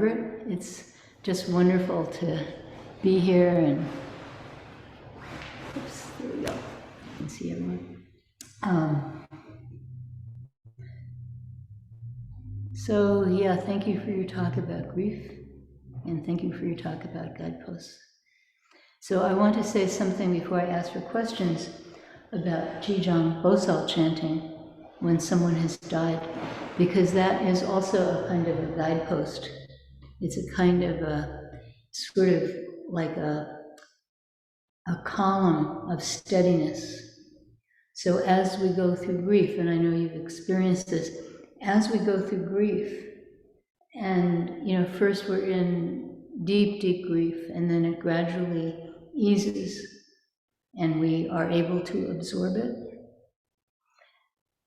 Margaret. It's just wonderful to be here and, oops, there we go. You can see everyone. So yeah, thank you for your talk about grief, and thank you for your talk about guideposts. So I want to say something before I ask for questions about Jijong Bosol chanting when someone has died, because that is also a kind of a guidepost. It's a kind of a, sort of like a column of steadiness. So as we go through grief, and I know you've experienced this, as we go through grief, and first we're in deep, deep grief, and then it gradually eases, and we are able to absorb it.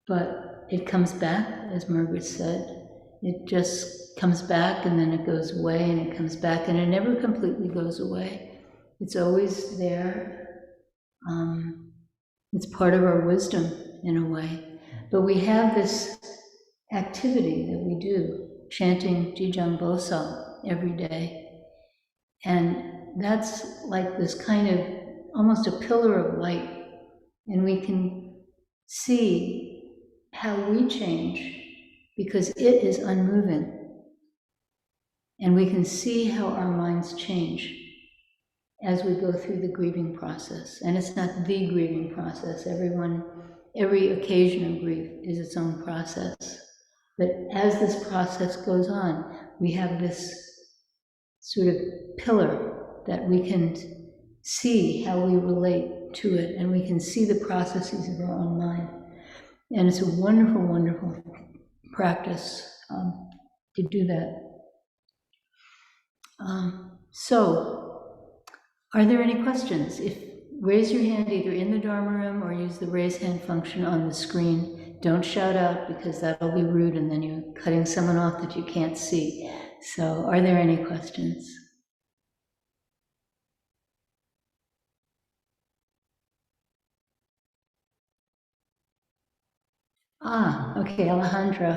But it comes back, as Margaret said. It just comes back, and then it goes away, and it comes back, and it never completely goes away. It's always there. It's part of our wisdom, in a way. But we have this activity that we do, chanting Jijong Bosol every day. And that's like this kind of, almost a pillar of light. And we can see how we change because it is unmoving. And we can see how our minds change as we go through the grieving process. And it's not the grieving process. Every occasion of grief is its own process. But as this process goes on, we have this sort of pillar that we can see how we relate to it, and we can see the processes of our own mind. And it's a wonderful, wonderful practice to do that. So, are there any questions? Raise your hand either in the Dharma room or use the raise hand function on the screen. Don't shout out because that'll be rude and then you're cutting someone off that you can't see. So, are there any questions? Okay, Alejandra.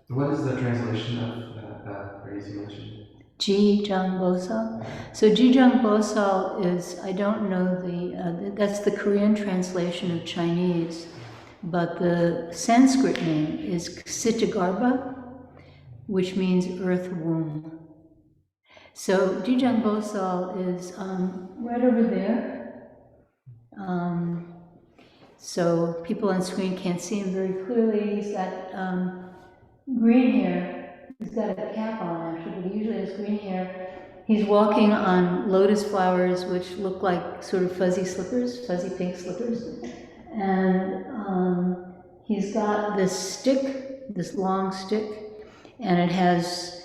What is the translation of that phrase you mentioned? Jijong Bosol. So Jijong Bosol is, I don't know that's the Korean translation of Chinese, but the Sanskrit name is Ksitagarbha, which means earth womb. So Jijong Bosol is right over there. So people on screen can't see him very clearly. He's got green hair. He's got a cap on, actually, but he usually has green hair. He's walking on lotus flowers, which look like sort of fuzzy slippers, fuzzy pink slippers. And he's got this stick, this long stick, and it has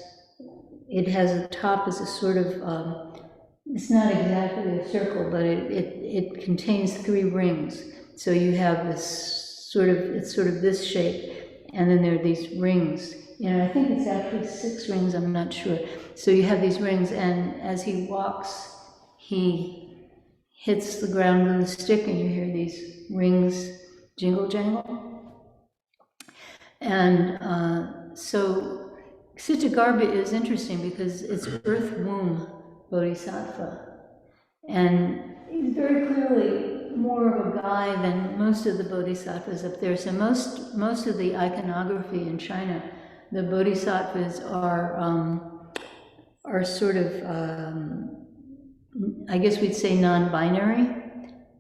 a top as a sort of, it's not exactly a circle, but it contains 3 rings. So you have this it's sort of this shape, and then there are these rings. I think it's actually 6 rings, I'm not sure. So you have these rings, and as he walks, he hits the ground with a stick, and you hear these rings jingle jangle. And so Ksitagarbha is interesting because it's earth womb bodhisattva. And he's very clearly more of a guy than most of the bodhisattvas up there. So most of the iconography in China, the bodhisattvas are sort of, I guess we'd say non-binary.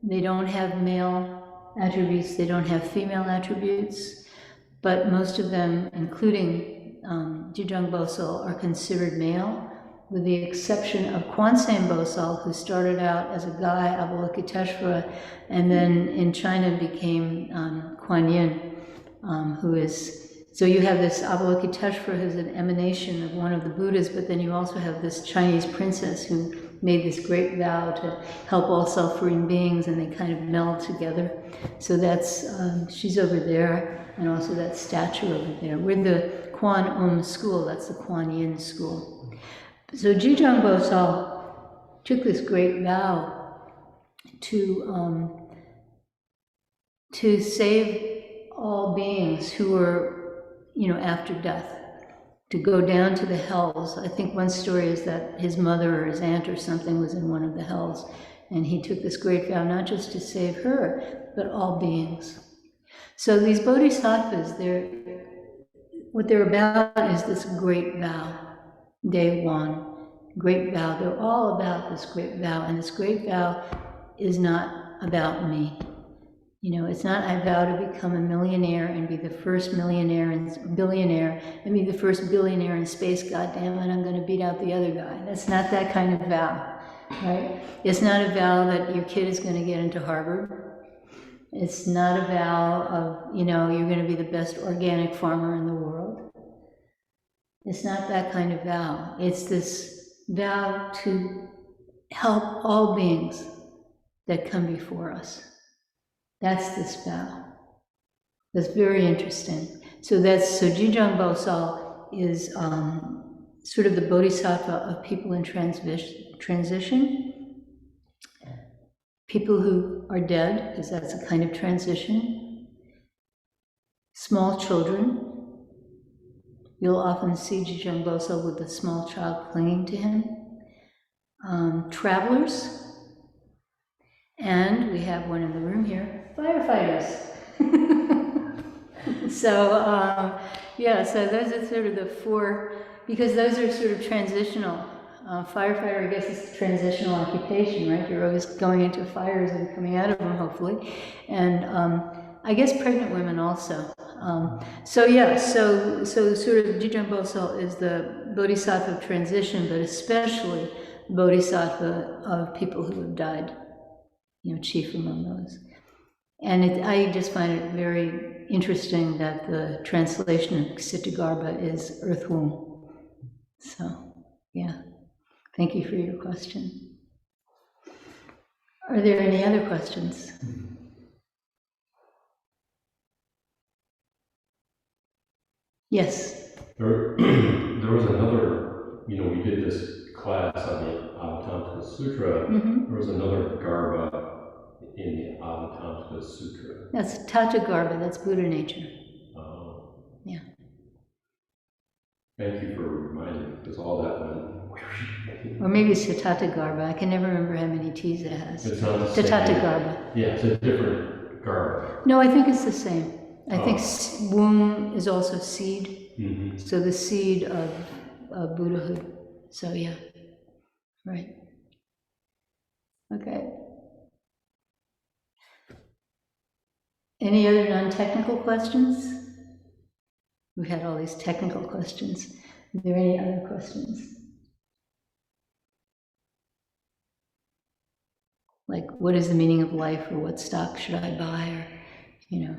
They don't have male attributes, they don't have female attributes, but most of them, including Jijong Bosol, are considered male, with the exception of Kwanseum Bosol, who started out as a guy, Avalokiteshvara, and then in China became Kuan Yin, who is. So you have this Avalokiteshvara, who's an emanation of one of the Buddhas, but then you also have this Chinese princess who made this great vow to help all self-freeing beings, and they kind of meld together. So that's, she's over there, and also that statue over there. We're the Kuan school, that's the Kuan Yin school. So Jijong Bosol took this great vow to save all beings who were, after death, to go down to the hells. I think one story is that his mother or his aunt or something was in one of the hells, and he took this great vow not just to save her, but all beings. So these bodhisattvas, what they're about is this great vow, day one, great vow. They're all about this great vow, and this great vow is not about me. You know, it's not I vow to become a millionaire and be the first millionaire and billionaire and be the first billionaire in space, goddamn it, I'm going to beat out the other guy. That's not that kind of vow, right? It's not a vow that your kid is going to get into Harvard. It's not a vow of, you know, you're going to be the best organic farmer in the world. It's not that kind of vow. It's this vow to help all beings that come before us. That's this vow. That's very interesting. So Jijong Bosol is sort of the bodhisattva of people in transition, people who are dead, because that's a kind of transition, small children. You'll often see Jijong Bosol with a small child clinging to him, travelers, and we have one in the room here, firefighters. So, so those are sort of the four, because those are sort of transitional. Firefighter, I guess, is a transitional occupation, right? You're always going into fires and coming out of them, hopefully. And I guess pregnant women also. So sort of Jijong Bosol is the bodhisattva of transition, but especially bodhisattva of people who have died, you know, chief among those. And I just find it very interesting that the translation of Ksitigarbha is earth womb. So, yeah, thank you for your question. Are there any other questions? Yes. There was another, you know, we did this class on the Avatamsaka Sutra. Mm-hmm. There was another Garbha in the Avatamsaka Sutra. That's Tata Garbha, that's Buddha nature. Yeah. Thank you for reminding me, because all that went. Or maybe it's Tata Garbha. I can never remember how many T's it has. It's not the same. Tata Garbha. Yeah, it's a different Garbha. No, I think it's the same. I think womb is also seed. Mm-hmm. So the seed of Buddhahood. So yeah, right. Okay. Any other non-technical questions? We've had all these technical questions. Are there any other questions? Like, what is the meaning of life, or what stock should I buy, or, you know.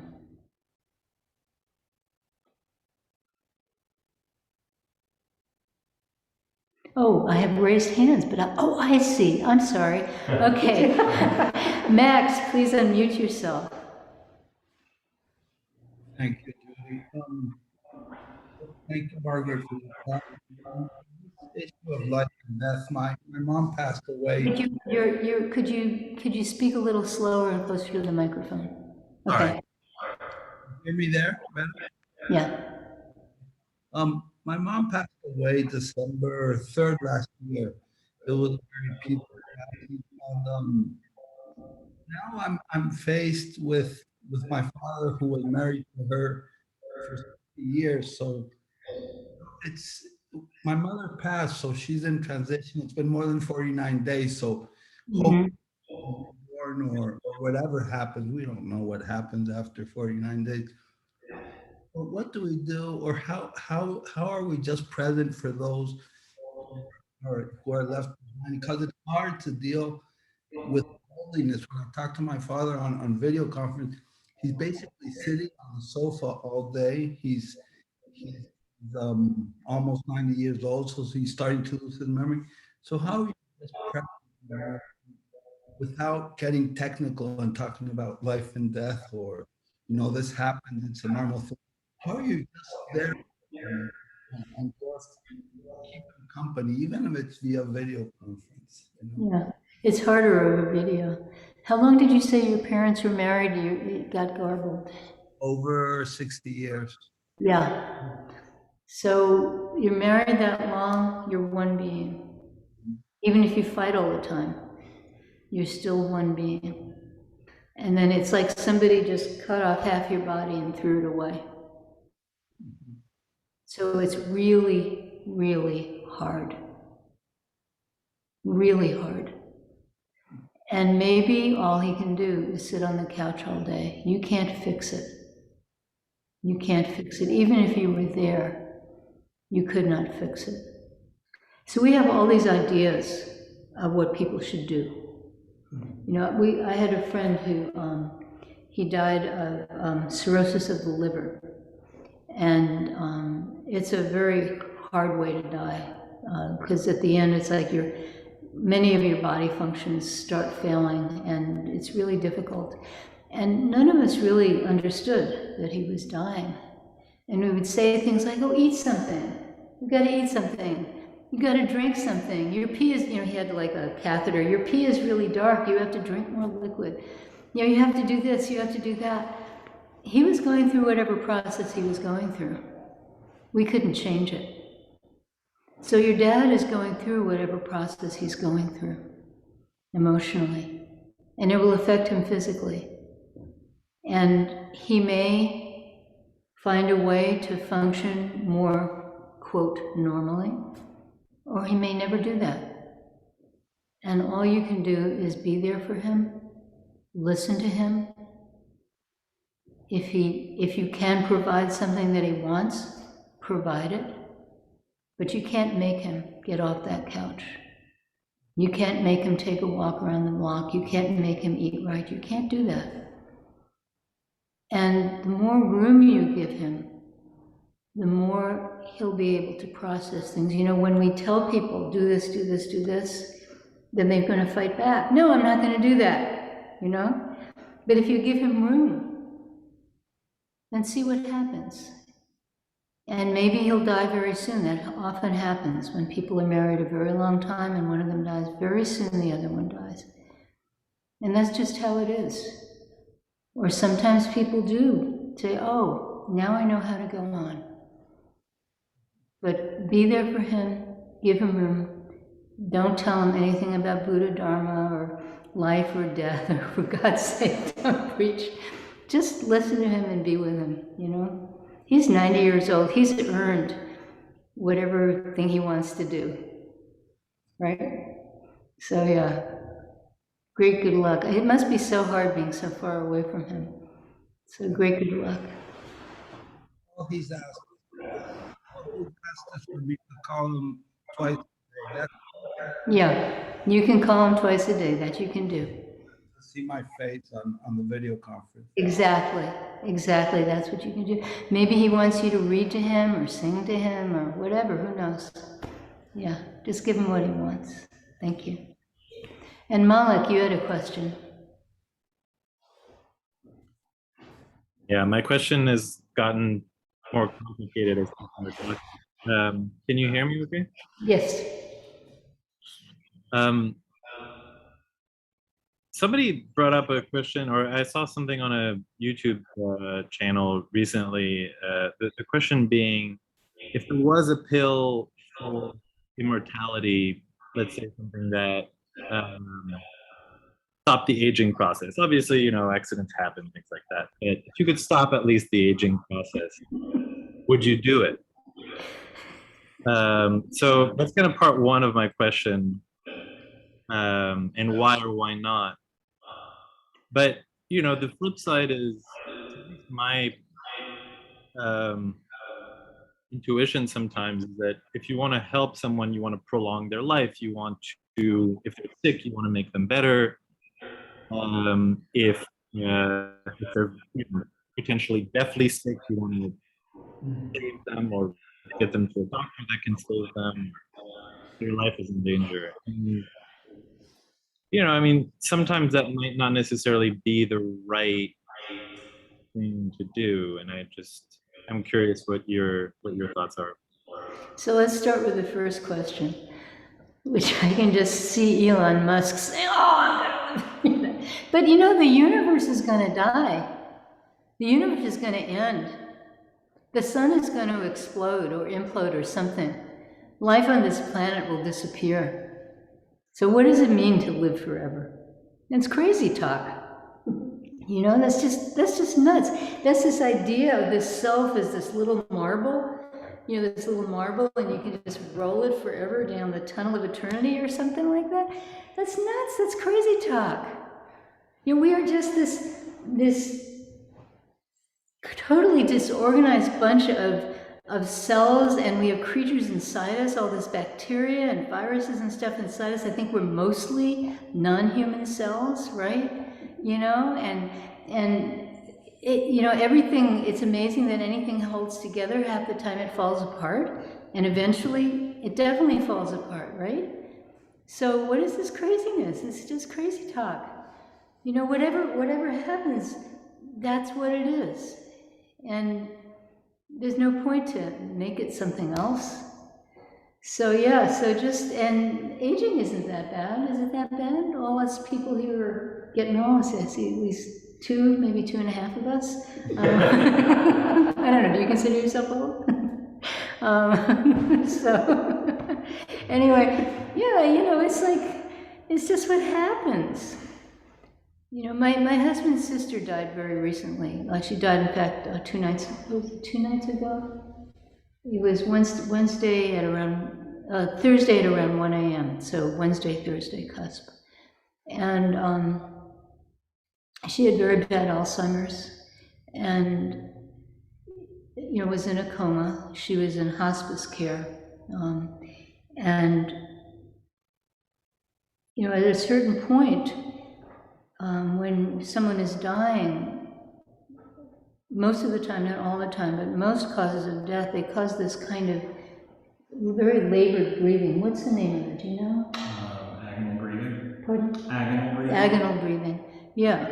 Oh, I have raised hands, but I see. I'm sorry. Okay. Max, please unmute yourself. Thank you, Judy. Thank you, Margaret, for the issue of life and death. My mom passed away. Could you speak a little slower and closer to the microphone? Okay. All right. Hear me there? Better? Yeah. My mom passed away December 3rd last year. It was very peaceful. And now I'm faced with my father, who was married to her for 60 years. So my mother passed, so she's in transition. It's been more than 49 days. So hopefully born or whatever happens, we don't know what happens after 49 days. But what do we do, or how are we just present for those who are left behind? Because it's hard to deal with loneliness. When I talk to my father on video conference, he's basically sitting on the sofa all day. He's almost 90 years old, so he's starting to lose his memory. So how are you just present without getting technical and talking about life and death, or, you know, this happens, it's a normal thing? How are you just there and just keep them company, even if it's via video conference? You know? Yeah, it's harder over video. How long did you say your parents were married? It got garbled. Over 60 years. Yeah. So you're married that long, you're one being. Even if you fight all the time, you're still one being. And then it's like somebody just cut off half your body and threw it away. So it's really, really hard. Really hard. And maybe all he can do is sit on the couch all day. You can't fix it. You can't fix it. Even if you were there, you could not fix it. So we have all these ideas of what people should do. You know, I had a friend who, he died of cirrhosis of the liver. And it's a very hard way to die, because at the end it's like many of your body functions start failing, and it's really difficult. And none of us really understood that he was dying. And we would say things like, oh, eat something. You gotta eat something. You gotta drink something. Your pee is, you know, he had like a catheter. Your pee is really dark. You have to drink more liquid. You know, you have to do this, you have to do that. He was going through whatever process he was going through. We couldn't change it. So your dad is going through whatever process he's going through emotionally, and it will affect him physically. And he may find a way to function more, quote, normally, or he may never do that. And all you can do is be there for him, listen to him. If you can provide something that he wants, provide it. But you can't make him get off that couch. You can't make him take a walk around the block. You can't make him eat right. You can't do that. And the more room you give him, the more he'll be able to process things. You know, when we tell people, do this, do this, do this, then they're going to fight back. No, I'm not going to do that, you know? But if you give him room, then see what happens. And maybe he'll die very soon. That often happens when people are married a very long time and one of them dies. Very soon the other one dies. And that's just how it is. Or sometimes people do say, oh, now I know how to go on. But be there for him, give him room. Don't tell him anything about Buddha, Dharma, or life or death, or for God's sake, don't preach. Just listen to him and be with him, you know? He's 90 years old. He's earned whatever thing he wants to do, right? So yeah, great good luck. It must be so hard being so far away from him. So great good luck. All he's asked us for me to call him twice a day. Yeah, you can call him twice a day. That you can do. To see my face on the video conference. Exactly, exactly. That's what you can do. Maybe he wants you to read to him or sing to him or whatever. Who knows? Yeah, just give him what he wants. Thank you. And Malik, you had a question. Yeah, my question has gotten more complicated as can you hear me okay? Yes. Somebody brought up a question, or I saw something on a YouTube channel recently. The question being, if there was a pill for immortality, let's say something that stopped the aging process. Obviously, you know, accidents happen, things like that. But if you could stop at least the aging process, would you do it? So that's kind of part one of my question, and why or why not. But, you know, the flip side is, at least my intuition sometimes is that if you want to help someone, you want to prolong their life, you want to, if they're sick, you want to make them better. If they're, you know, potentially deathly sick, you want to save them or get them to a doctor that can save them. Their life is in danger. And, you know, I mean, sometimes that might not necessarily be the right thing to do, and I'm curious what your thoughts are. So let's start with the first question, which I can just see Elon Musk say, oh, I'm gonna. But you know, the universe is going to die. The universe is going to end. The sun is going to explode or implode or something. Life on this planet will disappear. So what does it mean to live forever? It's crazy talk. You know, that's just nuts. That's this idea of this self as this little marble, you know, this little marble, and you can just roll it forever down the tunnel of eternity or something like that. That's nuts. That's crazy talk. You know, we are just this totally disorganized bunch of cells, and we have creatures inside us, all this bacteria and viruses and stuff inside us. I think we're mostly non-human cells, right? You know, and it, you know, everything, it's amazing that anything holds together. Half the time it falls apart, and eventually it definitely falls apart, right? So what is this craziness? It's just crazy talk. You know, whatever happens, that's what it is. And there's no point to make it something else. So yeah, so just, and aging isn't that bad. Is it that bad? All us people here are getting old. I see at least 2, maybe 2.5 of us. I don't know, do you consider yourself old? So anyway, yeah, you know, it's like, it's just what happens. You know, my husband's sister died very recently. She died, in fact, 2 nights, was it 2 nights ago? It was Wednesday at around, Thursday at around 1 a.m., so Wednesday, Thursday cusp. And she had very bad Alzheimer's and, you know, was in a coma. She was in hospice care. And, you know, at a certain point, when someone is dying, most of the time, not all the time, but most causes of death, they cause this kind of very labored breathing. What's the name of it? Do you know? Agonal breathing. Pardon? Agonal breathing. Agonal breathing. Yeah,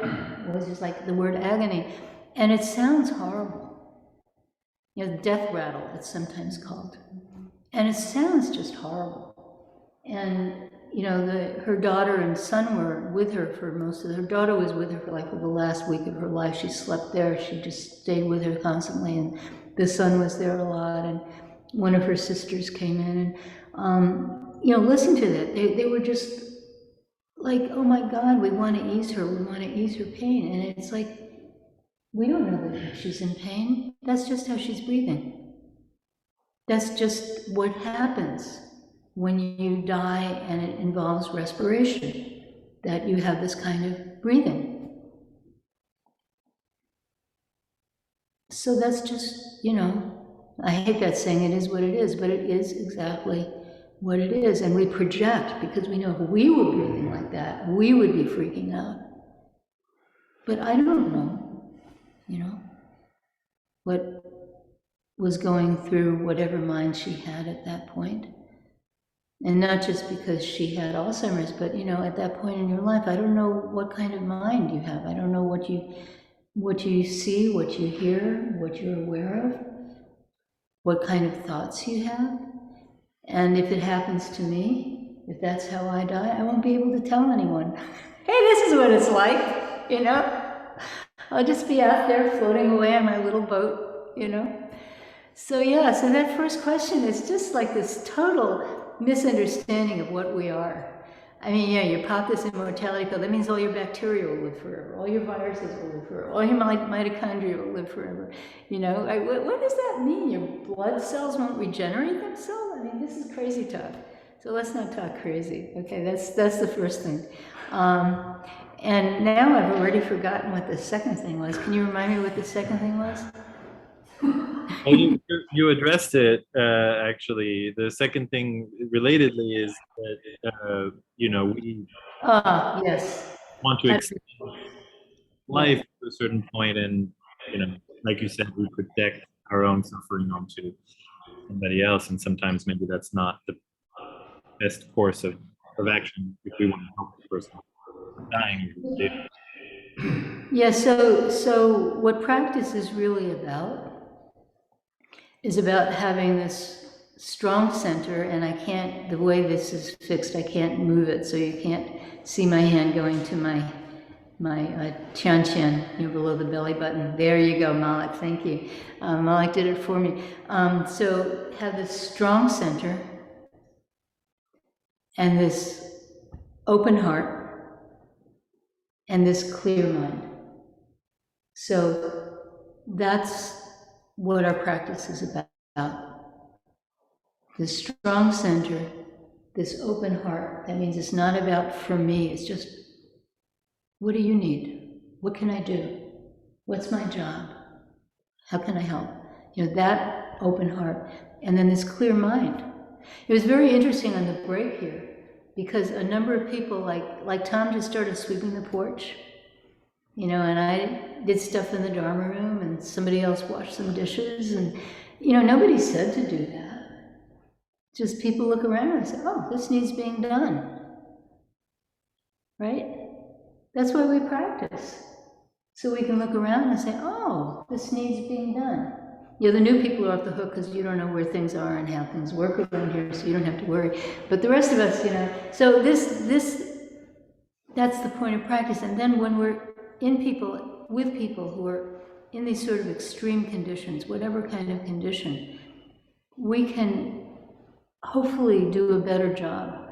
it was just like the word agony. And it sounds horrible. You know, death rattle, it's sometimes called. And it sounds just horrible. And you know, her daughter and son were with her for most of her daughter was with her for like the last week of her life. She slept there. She just stayed with her constantly, and the son was there a lot. And one of her sisters came in, and you know, listen to that. They were just like, oh my God, we want to ease her. We want to ease her pain. And it's like, we don't know that she's in pain. That's just how she's breathing. That's just what happens when you die and it involves respiration, that you have this kind of breathing. So that's just, you know, I hate that saying it is what it is, but it is exactly what it is. And we project because we know if we were breathing like that, we would be freaking out. But I don't know, you know, what was going through whatever mind she had at that point. And not just because she had Alzheimer's, but, you know, at that point in your life, I don't know what kind of mind you have. I don't know what you see, what you hear, what you're aware of, what kind of thoughts you have. And if it happens to me, if that's how I die, I won't be able to tell anyone, hey, this is what it's like, you know? I'll just be out there floating away on my little boat, you know? So yeah, so that first question is just like this total misunderstanding of what we are. I mean, yeah, you pop this immortality pill, that means all your bacteria will live forever, all your viruses will live forever, all your mitochondria will live forever. You know, what does that mean? Your blood cells won't regenerate themselves? I mean, this is crazy talk. So let's not talk crazy. Okay, that's the first thing. And now I've already forgotten what the second thing was. Can you remind me what the second thing was? Well, you addressed it, actually. The second thing, relatedly, is that, you know, we Yes. want to extend life to a certain point, and, you know, like you said, we project our own suffering onto somebody else, and sometimes maybe that's not the best course of action if we want to help the person dying. Yeah, so what practice is really about is about having this strong center, and I can't, the way this is fixed, I can't move it, so you can't see my hand going to my tian tian, below the belly button. There you go, Malik, thank you. Malik did it for me. So have this strong center and this open heart and this clear mind. So that's what our practice is about. This strong center, this open heart. That means it's not about for me, it's just, what do you need? What can I do? What's my job? How can I help? That open heart. And then this clear mind. It was very interesting on the break here, because a number of people, like Tom just started sweeping the porch, and I did stuff in the Dharma room, and somebody else washed some dishes, and, nobody said to do that. Just people look around and say, oh, this needs being done, right? That's why we practice. So we can look around and say, oh, this needs being done. The new people are off the hook because you don't know where things are and how things work around here, so you don't have to worry. But the rest of us, so that's the point of practice. And then when we're with people who are in these sort of extreme conditions, whatever kind of condition, we can hopefully do a better job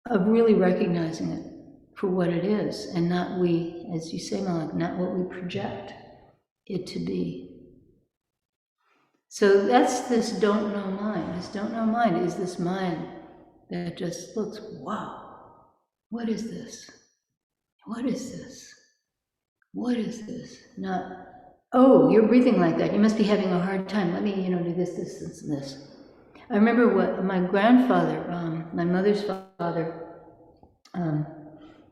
of really recognizing it for what it is, and not as you say, Malik, not what we project it to be. So that's this don't know mind. This don't know mind is this mind that just looks, wow, what is this? What is this? What is this? Not, oh, you're breathing like that. You must be having a hard time. Let me, do this, this, this, and this. I remember what my grandfather, my mother's father,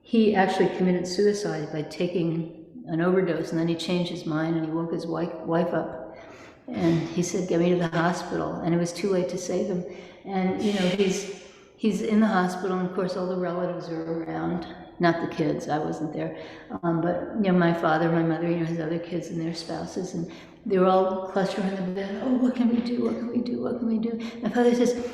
he actually committed suicide by taking an overdose, and then he changed his mind and he woke his wife up, and he said, get me to the hospital, and it was too late to save him. And he's in the hospital, and of course all the relatives are around, not the kids, I wasn't there, but my father, my mother, his other kids and their spouses, and they were all clustered in the bed. Oh, what can we do? What can we do? What can we do? My father says,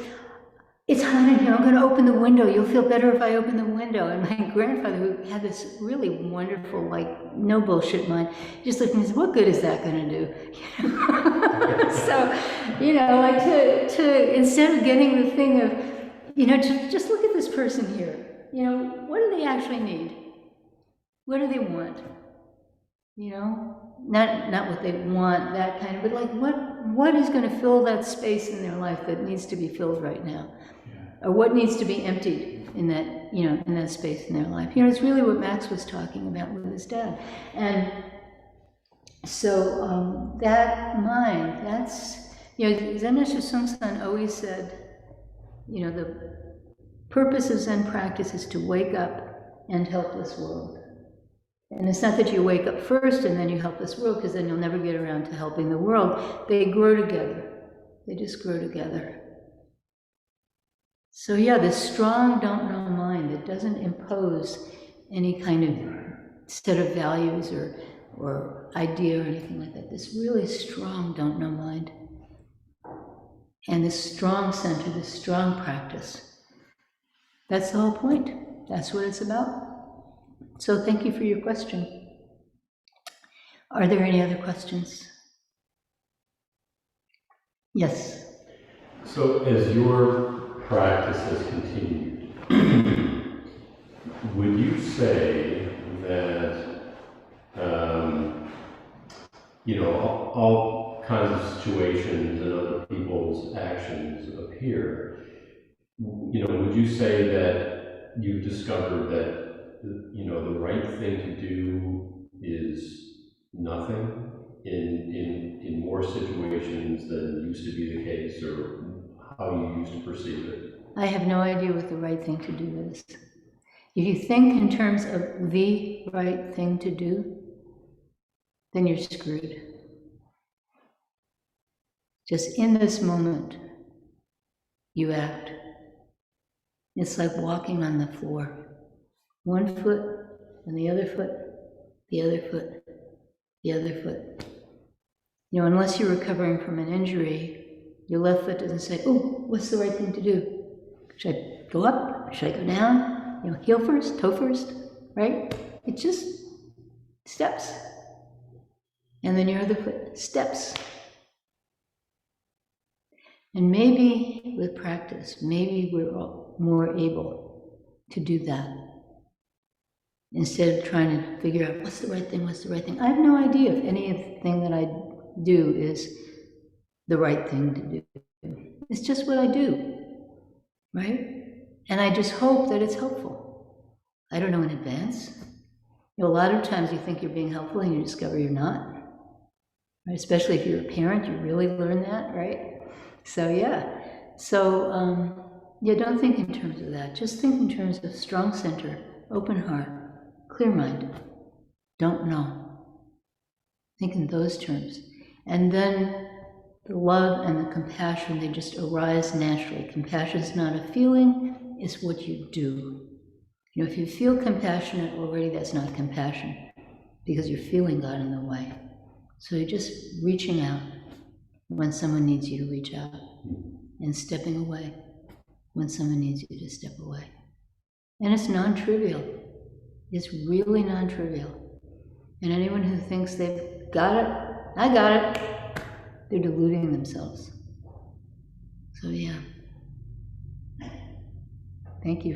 it's hot in here, I'm going to open the window. You'll feel better if I open the window. And my grandfather, who had this really wonderful, no bullshit mind, just looked at me and said, what good is that going to do? So, to instead of getting the thing of, to just look at this person here. What do they actually need? What do they want? Not what they want, that kind of, but what is going to fill that space in their life that needs to be filled right now? Or what needs to be emptied in that, in that space in their life? It's really what Max was talking about with his dad. And so that mind, that's, Zen Master Sung San always said, the purpose of Zen practice is to wake up and help this world. And it's not that you wake up first and then you help this world, because then you'll never get around to helping the world. They grow together. They just grow together. So yeah, this strong don't know mind that doesn't impose any kind of set of values or idea or anything like that. This really strong don't know mind. And this strong center, this strong practice. That's the whole point. That's what it's about. So thank you for your question. Are there any other questions? Yes. So as your practice has continued, would you say that, all kinds of situations and other people's actions appear, would you say that you've discovered that the right thing to do is nothing in more situations than used to be the case, or how you used to perceive it? I have no idea what the right thing to do is. If you think in terms of the right thing to do, then you're screwed. Just in this moment, you act. It's like walking on the floor. One foot, and the other foot, the other foot, the other foot. Unless you're recovering from an injury, your left foot doesn't say, oh, what's the right thing to do? Should I go up? Should I go down? Heel first, toe first, right? It's just steps. And then your other foot, steps. And maybe with practice, maybe we're more able to do that. Instead of trying to figure out what's the right thing, what's the right thing. I have no idea if anything that I do is the right thing to do. It's just what I do, right? And I just hope that it's helpful. I don't know in advance. A lot of times you think you're being helpful and you discover you're not. Right? Especially if you're a parent, you really learn that, right? So yeah. So don't think in terms of that. Just think in terms of strong center, open heart, clear mind. Don't know. Think in those terms. And then the love and the compassion, they just arise naturally. Compassion is not a feeling, it's what you do. If you feel compassionate already, that's not compassion, because your feeling got in the way. So you're just reaching out when someone needs you to reach out, and stepping away when someone needs you to step away. And it's non-trivial. It's really non-trivial. And anyone who thinks they've got it, I got it, they're deluding themselves. So yeah. Thank you.